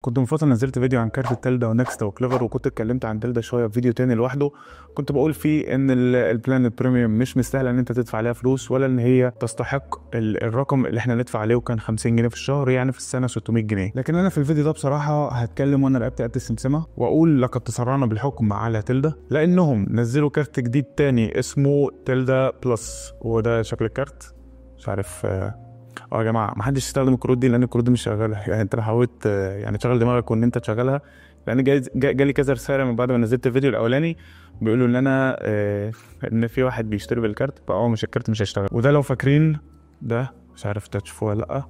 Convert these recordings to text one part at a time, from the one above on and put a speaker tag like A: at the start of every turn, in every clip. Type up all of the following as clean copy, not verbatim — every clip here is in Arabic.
A: كنت من فترة نزلت فيديو عن كارت التلدا ونكستا وكليفر، وكنت اتكلمت عن تلدا شوية في فيديو تاني لوحده. كنت بقول فيه ان البلان البريميوم مش مستاهلة ان انت تدفع عليها فلوس، ولا ان هي تستحق الرقم اللي احنا ندفع عليه، وكان 50 جنيه في الشهر، يعني في السنة 600 جنيه. لكن انا في الفيديو ده بصراحة هتكلم وانا رقبتي قد السمسمة، واقول لقد تسرعنا بالحكم على تلدا، لانهم نزلوا كارت جديد تاني اسمه تلدا بلس. وده شكل الكارت، مش عارف. يا جماعه ما حدش يستخدم الكروت دي، لان الكروت دي مش شغاله. يعني انت لو حاولت يعني تشغل دماغك وان انت تشغلها، لان جالي كذا رساله من بعد ما نزلت الفيديو الاولاني بيقولوا ان انا ان في واحد بيشتري بالكارت، مش الكارت مش هيشتغل. وده لو فاكرين، ده مش عارف تشوفوه ولا لا،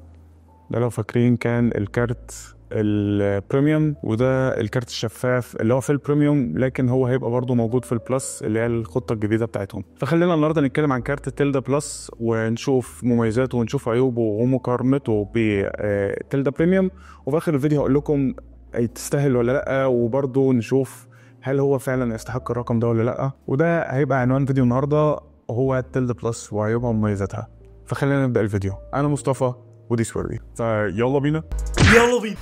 A: ده لو فاكرين كان الكارت البريميوم، وده الكارت الشفاف اللي هو في البريميوم، لكن هو هيبقى برضو موجود في البلس اللي هي الخطة الجديدة بتاعتهم. فخلينا النهارده نتكلم عن كارت تلدا بلس، ونشوف مميزاته ونشوف عيوبه ومقارنته بتلدا بريميوم، وفي اخر الفيديو هقول لكم تستاهل ولا لا، وبرضو نشوف هل هو فعلا يستحق الرقم ده ولا لا. وده هيبقى عنوان فيديو النهارده، هو تلدا بلس وعيوبها ومميزاتها. فخلينا نبدأ الفيديو. انا مصطفى ودي سوري، فيلا بينا.
B: يلا بينا.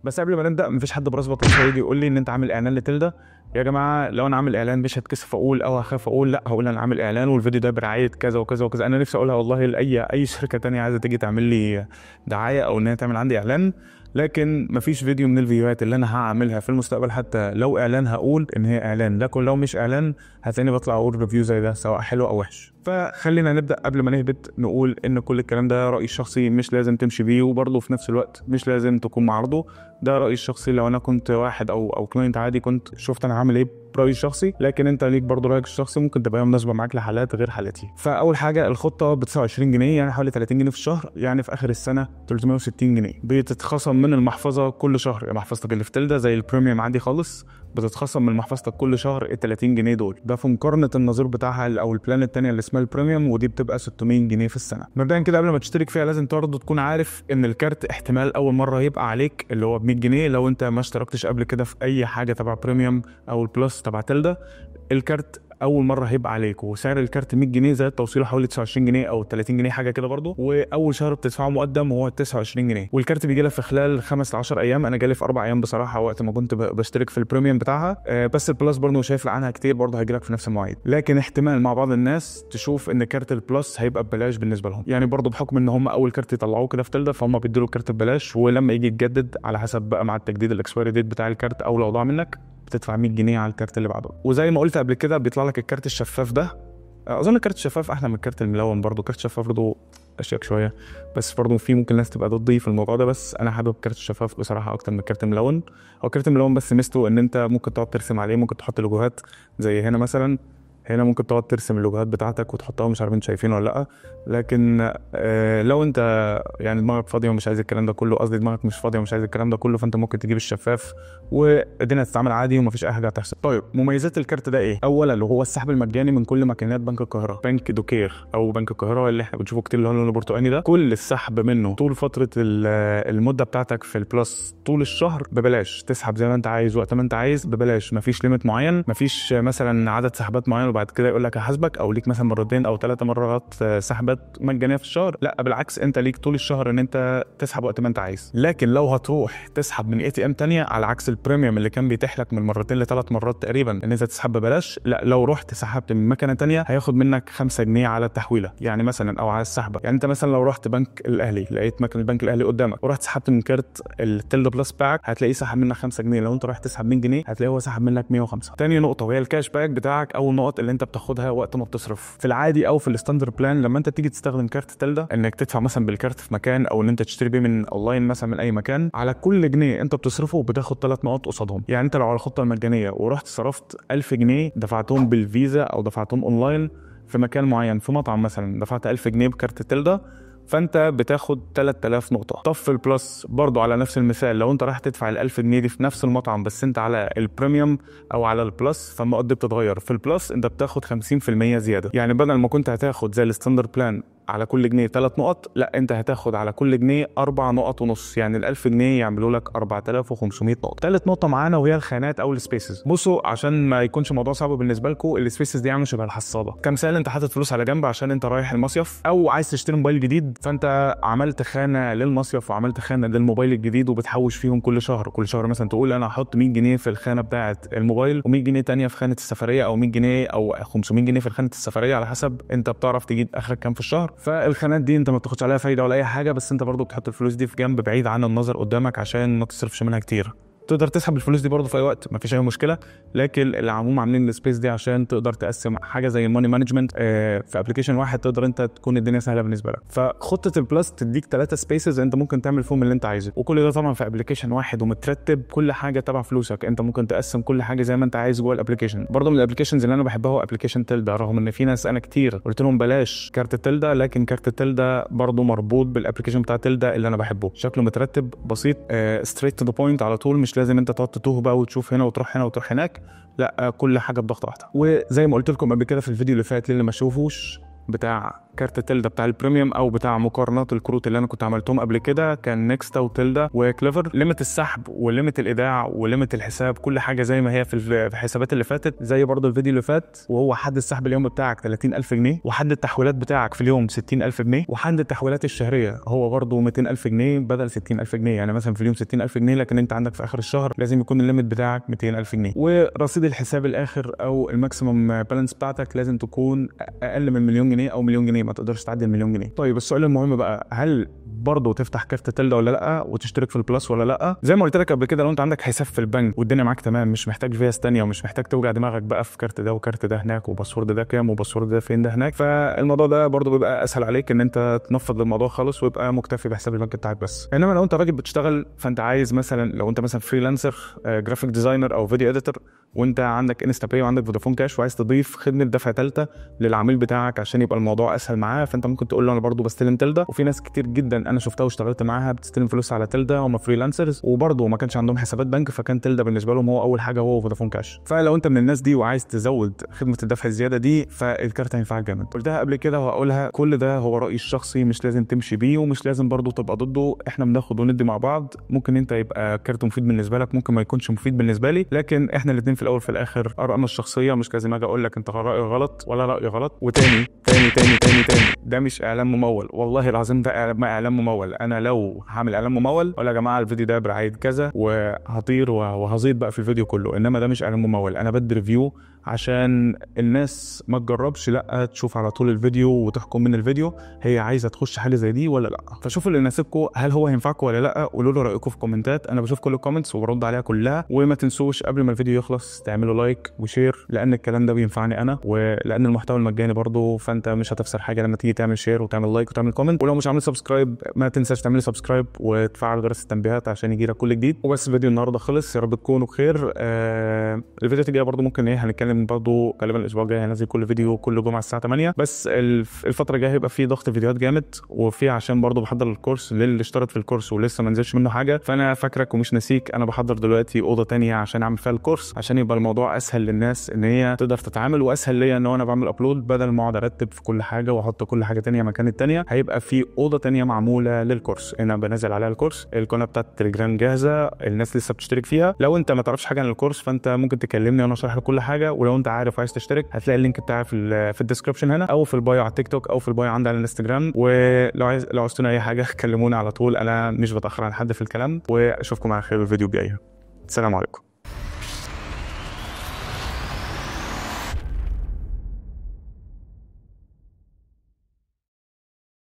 A: بس قبل ما نبدا، مفيش حد براس بطاطسه يجي يقول لي ان انت عامل اعلان لتلدا. يا جماعه، لو انا عامل اعلان مش هتكسف اقول او هخاف اقول، لا هقول انا عامل اعلان والفيديو ده برعايه كذا وكذا وكذا. انا نفسي اقولها والله لاي شركه تانية عايزه تيجي تعمل لي دعايه او ان هي تعمل عندي اعلان، لكن مفيش فيديو من الفيديوهات اللي انا هعملها في المستقبل حتى لو اعلان هقول ان هي اعلان، لكن لو مش اعلان هتلاقيني بطلع اقول ريفيو زي ده سواء حلو او وحش. فخلينا نبدا. قبل ما نهبط نقول ان كل الكلام ده رايي الشخصي، مش لازم تمشي بيه، وبرضه في نفس الوقت مش لازم تكون معارضه. ده رايي الشخصي. لو انا كنت واحد او كلاينت عادي كنت شفت انا هعمل ايه برايي الشخصي، لكن انت ليك برضه رايك الشخصي، ممكن تبقى مناسبه معاك لحالات غير حالتي. فاول حاجه، الخطه ب 29 جنيه، يعني حوالي 30 جنيه في الشهر، يعني في اخر السنه 360 جنيه بتتخصم من المحفظه كل شهر. يعني محفظتك اللي في تلدا زي البريميوم عادي خالص، بتتخصم من محفظتك كل شهر ال 30 جنيه دول. ده في مقارنه النظير بتاعها او البلان الثانيه اللي اسمها البريميوم، ودي بتبقى 600 جنيه في السنه. مبدئيا كده قبل ما تشترك فيها لازم برضه تكون عارف ان الكارت احتمال اول مره يبقى عليك اللي هو ب 100 جنيه لو انت ما اشتركتش قبل كده في اي حاجه تبع بريميوم او البلس تبع تلدا. الكارت اول مره هيبقى عليك، وسعر الكارت 100 جنيه زائد توصيله حوالي 29 جنيه او 30 جنيه حاجه كده برضه، واول شهر بتدفعه مقدم وهو 29 جنيه، والكارت بيجي لك في خلال 5 ل 10 ايام. انا جالي في 4 ايام بصراحه وقت ما كنت بشترك في البريميوم بتاعها. بس البلس برضه شايف عنها كتير، برضه هيجي لك في نفس المواعيد. لكن احتمال مع بعض الناس تشوف ان كارت البلس هيبقى ببلاش بالنسبه لهم، يعني برضه بحكم ان هم اول كارت يطلعوه كده في تلدا، فهم بيدوا له الكارت ببلاش، ولما يجي يتجدد على حسب بقى مع التجديد الاكسبيري ديت بتاع الكارت، او لو ضاع منك بتدفع 100 جنيه على الكارت اللي بعده. وزي ما قلت قبل كده بيطلع لك الكارت الشفاف ده. اظن الكارت الشفاف احلى من الكارت الملون. برضه الكارت الشفاف برضه اشيك شويه، بس برضه في ممكن ناس تبقى ضدي في الموضوع ده، بس انا حابب الكارت الشفاف بصراحه اكتر من الكارت الملون. هو الكارت الملون بس ميزته ان انت ممكن تقعد ترسم عليه، ممكن تحط لوجوهات زي هنا مثلا. هنا ممكن تقعد ترسم اللوجوهات بتاعتك وتحطها، مش عارف انتوا شايفينه ولا لا. لكن لو انت يعني دماغك فاضيه ومش عايز الكلام ده كله، قصدي دماغك مش فاضيه ومش عايز الكلام ده كله، فانت ممكن تجيب الشفاف والدنيا تتعامل عادي ومفيش اي حاجه هتحصل. طيب مميزات الكارت ده ايه؟ اولا اللي هو السحب المجاني من كل ماكينات بنك القاهره، بنك دوكير او بنك القاهره اللي احنا بنشوفه كتير، اللي هو اللون البرتقاني ده. كل السحب منه طول فتره المده بتاعتك في البلس طول الشهر ببلاش، تسحب زي ما انت عايز وقت ما انت عايز ببلاش، مفيش ليميت معين، مفيش مثلا عدد سحبات معين وبعد كده يقول لك هحاسبك، او ليك مثلا مرتين او 3 مرات سحبات مجانيه في الشهر. لا بالعكس، انت ليك طول الشهر ان انت تسحب وقت ما انت عايز. لكن لو هتروح تسحب من اي تي ام تانية، على عكس البريميوم اللي كان بيتيح لك من مرتين ل3 مرات تقريبا ان انت تسحب ببلاش، لا لو رحت سحبت من مكنه تانية هياخد منك 5 جنيه على التحويله، يعني مثلا او على السحبه. يعني انت مثلا لو رحت بنك الاهلي لقيت مكنه البنك الاهلي قدامك ورحت سحبت من كارت التلدا بلس بتاعك، هتلاقيه سحب منك 5 جنيه. لو انت رحت تسحب 100 جنيه هتلاقيه هو سحب منك 105. تاني نقطه وهي الكاش باك بتاعك، او النقط اللي انت بتاخدها وقت ما بتصرف في العادي او في الستاندرد بلان. لما انت تيجي تستخدم كارت تلدا، انك تدفع مثلا بالكارت في مكان، او ان انت تشتري بيه من اونلاين مثلا من اي مكان، على كل جنيه انت بتصرفه بتاخد 3 نقط قصادهم. يعني انت لو على الخطه المجانيه ورحت صرفت 1000 جنيه دفعتهم بالفيزا او دفعتهم اونلاين في مكان معين، في مطعم مثلا دفعت 1000 جنيه بكارت تلدا، فانت بتاخد 3000 نقطه. طب في البلس برضو على نفس المثال، لو انت رايح تدفع ال1000 جنيه دي في نفس المطعم بس انت على البريميوم او على البلس، فالنقط دي بتتغير. في البلس انت بتاخد 50% زياده، يعني بدل ما كنت هتاخد زي الستاندرد بلان على كل جنيه 3 نقط، لا انت هتاخد على كل جنيه 4 نقط ونص، يعني ال 1000 جنيه يعملوا لك 4500 نقطه. ثالث نقطه معانا وهي الخانات او السبيسز. بصوا عشان ما يكونش الموضوع صعب بالنسبه لكم، السبيسز دي عامله شبه الحصاله. كمثال انت حاطط فلوس على جنب عشان انت رايح المصيف او عايز تشتري موبايل جديد، فانت عملت خانه للمصيف وعملت خانه للموبايل الجديد وبتحوش فيهم كل شهر. كل شهر مثلا تقول انا هحط 100 جنيه في الخانه بتاعه الموبايل و100 جنيه ثانيه في خانه السفريه، او 100 جنيه او 500 جنيه في خانه السفريه، على حسب انت بتعرف تجيب اخرك كام في الشهر. فالخانات دي انت ما بتاخدش عليها فايده ولا اي حاجه، بس انت برضو بتحط الفلوس دي في جنب بعيد عن النظر قدامك عشان ما تصرفش منها كتير. تقدر تسحب الفلوس دي برضه في اي وقت، مفيش اي مشكله، لكن العموم عاملين السبيس دي عشان تقدر تقسم حاجه زي الماني مانجمنت في ابلكيشن واحد، تقدر انت تكون الدنيا سهله بالنسبه لك. فخطه البلس تديك 3 سبيسز انت ممكن تعمل فيهم اللي انت عايزه، وكل ده طبعا في ابلكيشن واحد ومترتب كل حاجه تبع فلوسك. انت ممكن تقسم كل حاجه زي ما انت عايز جوه الابلكيشن. برضه من الابلكيشنز اللي انا بحبها هو ابلكيشن تلدا، رغم ان في ناس انا كتير قلت لهم بلاش كارت تلدا، لكن كارت تلدا برضه مربوط بالابلكيشن بتاع تلدا اللي انا بحبه. شكله مترتب بسيط، ستريت تو ذا بوينت على طول، مش لازم انت تقعد تتوه بقى وتشوف هنا وتروح هنا وتروح هناك، لا كل حاجه بضغطه واحده. وزي ما قلت لكم قبل كده في الفيديو اللي فات اللي ما شافوش بتاع كارت تلدا بتاع البريميوم او بتاع مقارنات الكروت اللي انا كنت عملتهم قبل كده، كان نيكستا وتلدا وكليفر. ليميت السحب وليميت الايداع وليميت الحساب كل حاجه زي ما هي في الحسابات اللي فاتت، زي برضو الفيديو اللي فات. وهو حد السحب اليوم بتاعك 30000 جنيه، وحد التحويلات بتاعك في اليوم 60000 جنيه، وحد التحويلات الشهريه هو برضو 200000 جنيه بدل 60000 جنيه. يعني مثلا في اليوم 60000 جنيه، لكن انت عندك في اخر الشهر لازم يكون الليميت بتاعك 200000 جنيه. ورصيد الحساب الاخر او الماكسيمم بالانس بتاعتك لازم تكون اقل من مليون جنيه او مليون جنيه، ما تقدرش تعدي المليون جنيه. طيب السؤال المهم بقى، هل برضه تفتح كارت تلدا ولا لا، وتشترك في البلس ولا لا؟ زي ما قلت لك قبل كده، لو انت عندك حساب في البنك والدنيا معاك تمام، مش محتاج فيز ثانيه ومش محتاج توجع دماغك بقى في كارت ده وكارت ده هناك وباسورد ده كام وباسورد ده فين ده هناك، فالموضوع ده برضه بيبقى اسهل عليك ان انت تنفض الموضوع خالص ويبقى مكتفي بحساب البنك بتاعك بس. انما لو انت راجل بتشتغل، فانت عايز مثلا لو انت مثلا فريلانسر، جرافيك ديزاينر او فيديو اديتور، وانت عندك انستا باي وعندك فودافون كاش، وعايز تضيف خدمه دفع ثالثه للعميل بتاعك عشان يبقى الموضوع اسهل معاه، فانت ممكن تقول له انا برضه بستلم تلدا. وفي ناس كتير جدا انا شفتها واشتغلت معاها بتستلم فلوس على تلدا، هم فريلانسرز وبرضه ما كانش عندهم حسابات بنك، فكان تلدا بالنسبه لهم هو اول حاجه، هو فودافون كاش. فلو انت من الناس دي وعايز تزود خدمه الدفع الزياده دي، فالكارت هينفعك جامد. قلتها قبل كده وهقولها، كل ده هو رايي الشخصي، مش لازم تمشي بيه ومش لازم برضه تبقى ضده، احنا بناخد وندي مع بعض. ممكن انت يبقى كارت مفيد بالنسبه لك، ممكن ما يكونش مفيد بالنسبه لي، لكن احنا الاثنين في الاول في الاخر ارائنا الشخصيه، مش لازم اجي اقول لك انت رايك غلط ولا رايي غلط. وتاني تاني تاني تاني تاني، ده مش اعلان ممول، والله العظيم ده اعلان ممول. انا لو هعمل اعلان ممول ولا يا جماعه الفيديو ده برعايه كذا وهطير وهزيد بقى في الفيديو كله، انما ده مش اعلان ممول. انا بدي ريفيو عشان الناس ما تجربش، لا تشوف على طول الفيديو وتحكم من الفيديو هي عايزه تخش حاجه زي دي ولا لا. فشوفوا اللي يناسبكم، هل هو هينفعكم ولا لا، قولوا لي رايكم في كومنتات، انا بشوف كل الكومنتس وبرد عليها كلها. وما تنسوش قبل ما الفيديو يخلص تعملوا لايك وشير، لان الكلام ده بينفعني انا، ولان المحتوى المجاني برضه، فانت مش هتخسر حاجه لما تيجي تعمل شير وتعمل لايك وتعمل كومنت. ولو مش عامل سبسكرايب ما تنساش تعمل سبسكرايب وتفعل جرس التنبيهات عشان يجيلك كل جديد. وبس الفيديو النهارده خلص، يا رب تكونوا بخير. الفيديوهات الجايه برضه ممكن هنتكلم برضه غالبا الاسبوع الجاي هنزل كل فيديو كل جمعه الساعه 8، بس الفتره الجايه هيبقى في ضغط فيديوهات جامد، وفي عشان برضه بحضر الكورس للي اشترك في الكورس ولسه ما نزلش منه حاجه، فانا فاكرك ومش ناسيك. انا بحضر دلوقتي اوضه تانية عشان اعمل فيها الكورس، عشان يبقى الموضوع اسهل للناس ان هي تقدر تتعامل، واسهل ليا ان انا بعمل ابلود بدل ما اقعد ارتب في كل حاجه واحط كل حاجه تانية مكان التانية. هيبقى في اوضه تانية معموله للكورس، انا بنزل عليها الكورس. القناه بتاعت التليجرام جاهزه، الناس لسه بتشترك فيها. لو انت ما تعرفش حاجه عن الكورس فانت ممكن تكلمني وانا اشرح لك كل حاجه، ولو انت عارف عايز تشترك هتلاقي اللينك بتاعي في الديسكربشن هنا، او في البايو على التيك توك، او في البايو عندي على الانستجرام. ولو عايزتوا اي حاجه كلموني على طول، انا مش بتاخر عن حد في الكلام. واشوفكم على خير الفيديو الجاي. السلام عليكم.